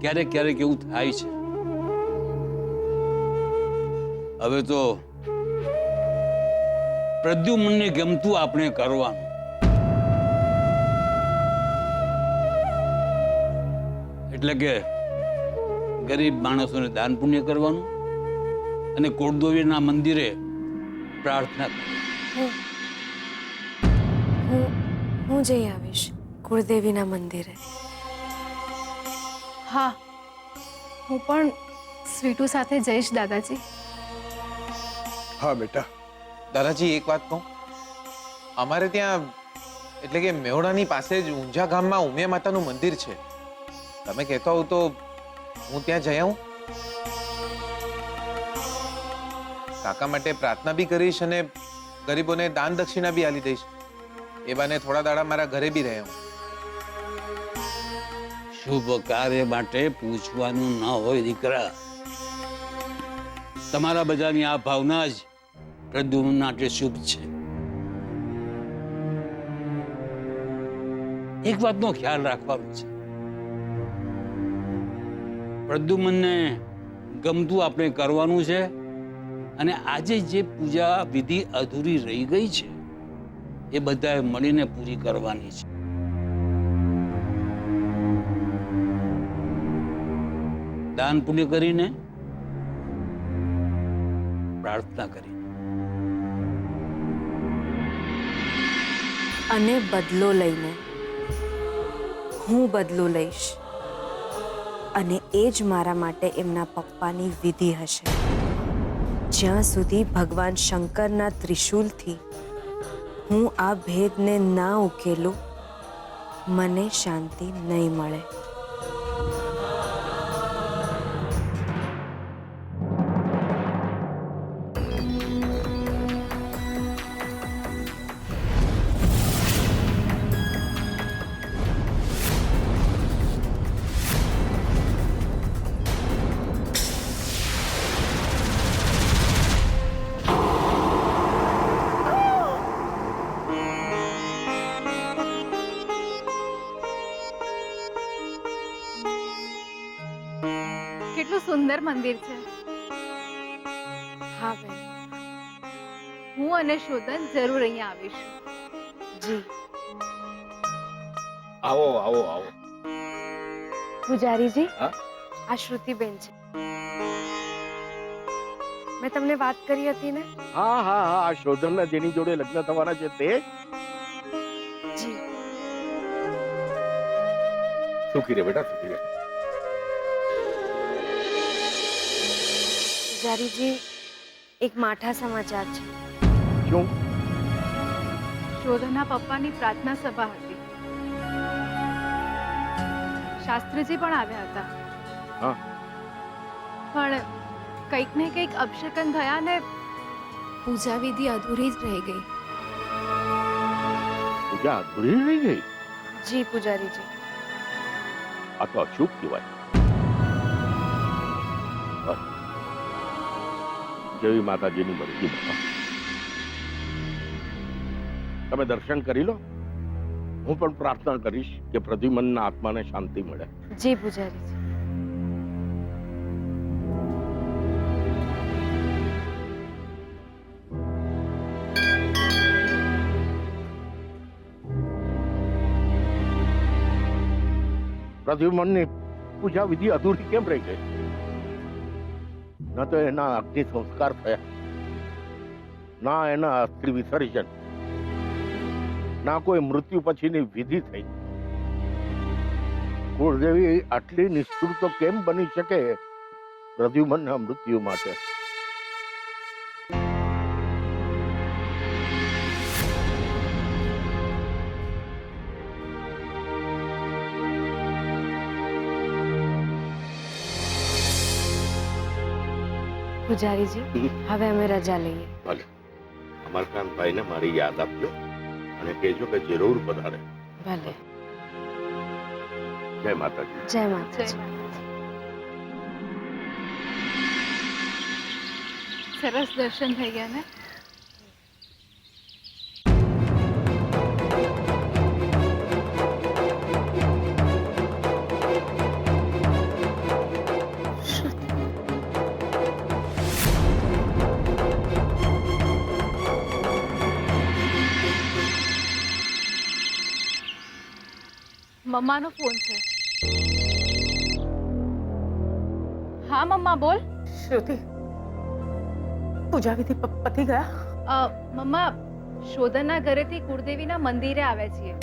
ક્યારેક ક્યારેક એવું થાય છે. હવે તો પ્રદ્યુમ્નને ગમતું આપણે કરવાનું. એટલે કે ગરીબ માણસોને દાન પુણ્ય કરવાનું અને કોટદેવીના મંદિરે પ્રાર્થના કરવાની. હું જઈ આવીશ કુળદેવીના મંદિરે. હા, હું પણ સ્વીટુ સાથે જઈશ દાદાજી. હા બેટા. દાદાજી એક વાત કહું, અમારે ત્યાં એટલે કે મેહોણાની પાસે જ ઊંઝા ગામમાં ઉમિયા માતાનું મંદિર છે. તમે કહેતા હો તો હું ત્યાં જઈ આવું. કાકા માટે પ્રાર્થના બી કરીશ અને ગરીબોને દાન દક્ષિણા બી આલી દઈશ. એ બાને થોડા દાડા મારા ઘરે બી રહે હું. શુભ કાર્ય માટે પૂછવાનું ન હોય દીકરા. તમારા બધાની આ ભાવના જ પ્રદ્યુમ્ન માટે શુભ છે. એક વાતનો ખ્યાલ રાખવાનો છે, પ્રદ્યુમ્નને ગમતું આપણે કરવાનું છે અને આજે જે પૂજા વિધિ અધૂરી રહી ગઈ છે એ બધાએ મળીને પૂરી કરવાની છે. દાન પુણ્ય કરીને, પ્રાર્થના કરીને. અને બદલો લઈને. હું બદલો લઈશ અને એ જ મારા માટે એમના પપ્પાની વિધિ હશે. જ્યાં સુધી ભગવાન શંકરના ત્રિશૂલથી હું આ ભેદને ના ઉકેલું, મને શાંતિ નહીં મળે. કેટલું સુંદર મંદિર છે. હા બેન. હું અને શોધન જરૂર અહીંયા આવીશું. જી. આવો આવો આવો. પૂજારીજી, હા? આ શ્રુતિબેન છે. મેં તમને વાત કરી હતી ને. હા હા હા, આ શોધનના જેની જોડે લગ્ન થવાના છે તે. જી. સુખી રે બેટા, સુખી રે. પૂજારીજી, એક માઠા સમાચાર છે. શું? શોધનના પપ્પાની પ્રાર્થના સભા હતી. શાસ્ત્રીજી પણ આવ્યા હતા. હા. પણ કંઈક ને કંઈક અપશકન થયા ને પૂજા વિધિ અધૂરી જ રહી ગઈ. પૂજા અધૂરી રહી ગઈ? જી પૂજારીજી. આ તો અશુભ કહેવાય. જેવી માતાજીની મરજી બાપા. તમે દર્શન કરી લો. હું પણ પ્રાર્થના કરીશ કે પ્રદ્યુમ્નના આત્માને શાંતિ મળે. જી પૂજારીજી. પ્રદ્યુમ્નની પૂજા વિધિ અધૂરી કેમ રહી ગઈ? ન તો એના અગ્નિ સંસ્કાર થયા, ના એના અસ્થિ વિસર્જન, ના કોઈ મૃત્યુ પછીની વિધિ થઈ. કુળદેવી આટલી નિષ્ઠુર તો કેમ બની શકે પ્રદ્યુમ્નના મૃત્યુ માટે? પૂજારીજી, હવે અમે રજા લઈએ. ભલે. અમરકાંતભાઈને મારી યાદ આપજો અને કહેજો કે જરૂર પધારે. ભલે. જય માતાજી. જય માતાજી. સરસ દર્શન થઈ ગયા ને. મમ્માનો ફોન છે. હા મમ્મા બોલ. શ્રુતિ, પૂજા વિધિ પતી ગયા? મમ્મા, શોધનના ઘરેથી કુળદેવીના મંદિરે આવ્યા છીએ.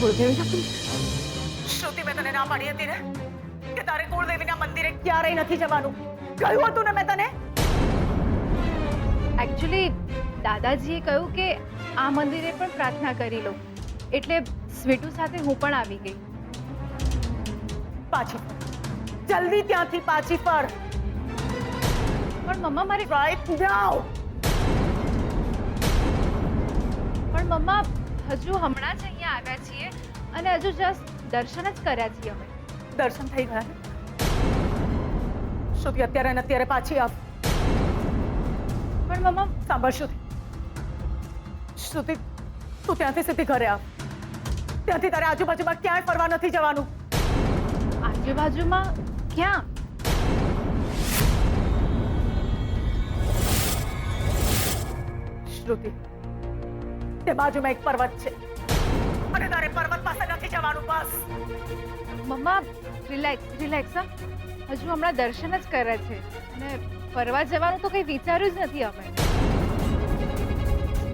કુળદેવીના મંદિર? શ્રુતિ, મેં તને ના પાડી હતી ને કે તારે કુળદેવીના મંદિરે ક્યારેય નથી જવાનું. કહ્યું હતું ને મેં તને. એકચ્યુઅલી દાદાજીએ કહ્યું કે આ મંદિરે પણ પ્રાર્થના કરી લો, એટલે સ્વીટુ સાથે હું પણ આવી ગઈ. પાછી ફર, જલ્દી ત્યાંથી પાછી ફર. પણ મમ્મા મારી રાઈટ નાઉ. પણ મમ્મા, હજુ હમણાં જ અહીંયા આવ્યા છીએ અને હજુ જસ્ટ દર્શન જ કર્યા છીએ અમે. દર્શન થઈ ગયા. શ્રુતિ, અત્યારે ને અત્યારે પાછી આવ. પણ મમ્મા, સાંભળ શ્રુતિ, શ્રુતિ, તું ત્યાંથી સીધી ઘરે આવ. ત્યાંથી તારે આજુબાજુમાં ક્યાંય ફરવા નથી જવાનું. આજુબાજુમાં ક્યાં? શ્રુતિ, તે બાજુમાં એક પર્વત છે અને તારે પર્વત પાસે નથી જવાનું. બસ. મમ્મા, રિલેક્સ રિલેક્સ. હજુ હમણાં દર્શન જ કર્યા છે અને ફરવા જવાનું તો કંઈ વિચાર્યું જ નથી અમે.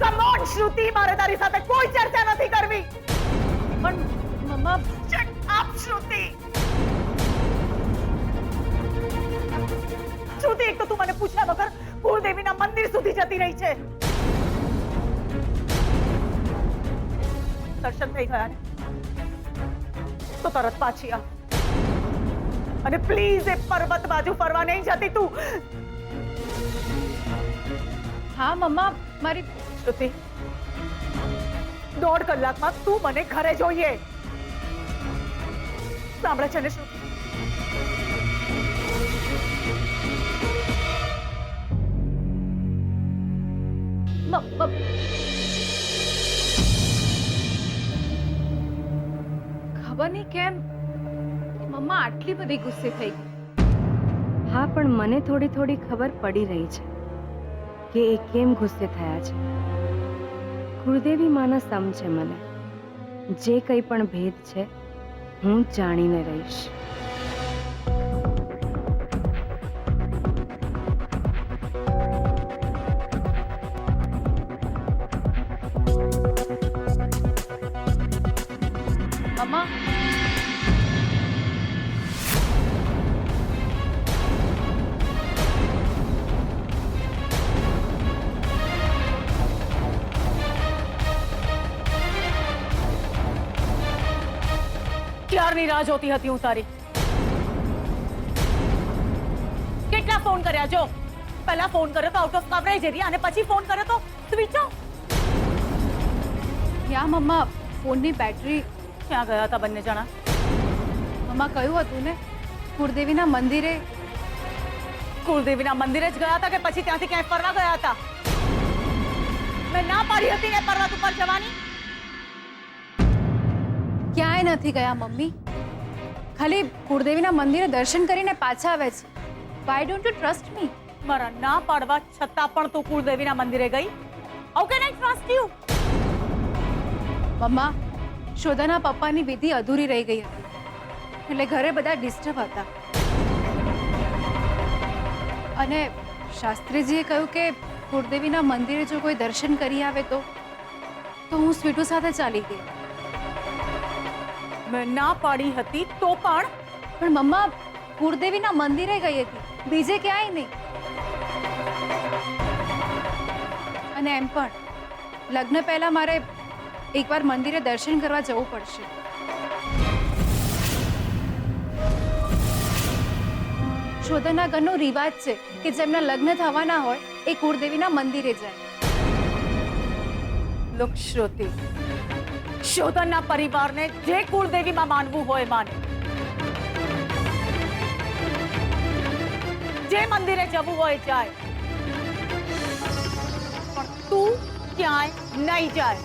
કમ ઓન શ્રુતિ, મારે તારી સાથે કોઈ ચર્ચા નથી કરવી. પણ મમ્મા, શટ અપ શ્રુતિ. શ્રુતિ, એક તો તું મને પૂછ્યા વગર કુળદેવીના મંદિર સુધી જતી રહી છે. દર્શન થઈ ગયા ને તો તરત પાછી આવ. અને પ્લીઝ એ પર્વત બાજુ ફરવા નહીં જતી તું. હા મમ્મા, મારી શ્રુતિ, 1.5 કલાકમાં તું મને ઘરે જોઈએ. સાંભળે છે ને શ્રુતિ? ખબર નહીં કેમ મમ્મા આટલી બધી ગુસ્સે થઈ ગઈ. હા, પણ મને થોડી થોડી ખબર પડી રહી છે કે એ કેમ ગુસ્સે થયા છે. કુળદેવી માના સમ છે મને. જે કંઈ પણ ભેદ છે હું જાણીને રહીશ. મમ્મા, ક્યારની રાહ જોતી હતી હું તારી. કેટલા ફોન કર્યા? જો પહેલા ફોન કર્યો તો આઉટ ઓફ કવરેજ એરિયા અને પછી ફોન કર્યો તો સ્વિચ ઓફ. યા મમ્મા, ફોનની બેટરી. ક્યાં ગયા હતા બંને જણા? મમ્મા કહ્યું હતું ને કુળદેવીના મંદિરે. કુળદેવીના મંદિરે જ ગયા હતા કે પછી ત્યાંથી ક્યાંય ફરવા ગયા હતા? મેં ના પાડી હતી ને પર્વત ઉપર જવાની. ક્યાંય નથી ગયા મમ્મી. ખાલી કુળદેવીના મંદિરે દર્શન કરીને પાછા આવે છે. Why don't you trust me? મારા ના પાડવા છતાં પણ તું કુળદેવીના મંદિરે ગઈ. How can I trust you? Mamma, શોધાના પપ્પાની વિધિ અધૂરી રહી ગઈ હતી એટલે ઘરે બધા ડિસ્ટર્બ હતા અને શાસ્ત્રીજીએ કહ્યું કે કુળદેવીના મંદિરે જો કોઈ દર્શન કરી આવે તો હું સ્વીટુ સાથે ચાલી ગઈ. મેં ના પાડી હતી તો પણ. પણ મમ્મા, કુળદેવીના મંદિરે ગઈ હતી, બીજે ક્યાંય નહીં. અને એમ પણ લગ્ન પહેલા મારે એકવાર મંદિરે દર્શન કરવા જવું પડશે. શોધનના ઘરનો રિવાજ છે કે જેમના લગ્ન થવાના હોય એ કુળદેવીના મંદિરે જાય. લોક શ્રુતિ, શોધનના પરિવારને જે કુળદેવીમાં માનવું હોય માને. જે મંદિરે જવું હોય જાય. પણ તું ક્યાંય નહીં જાય.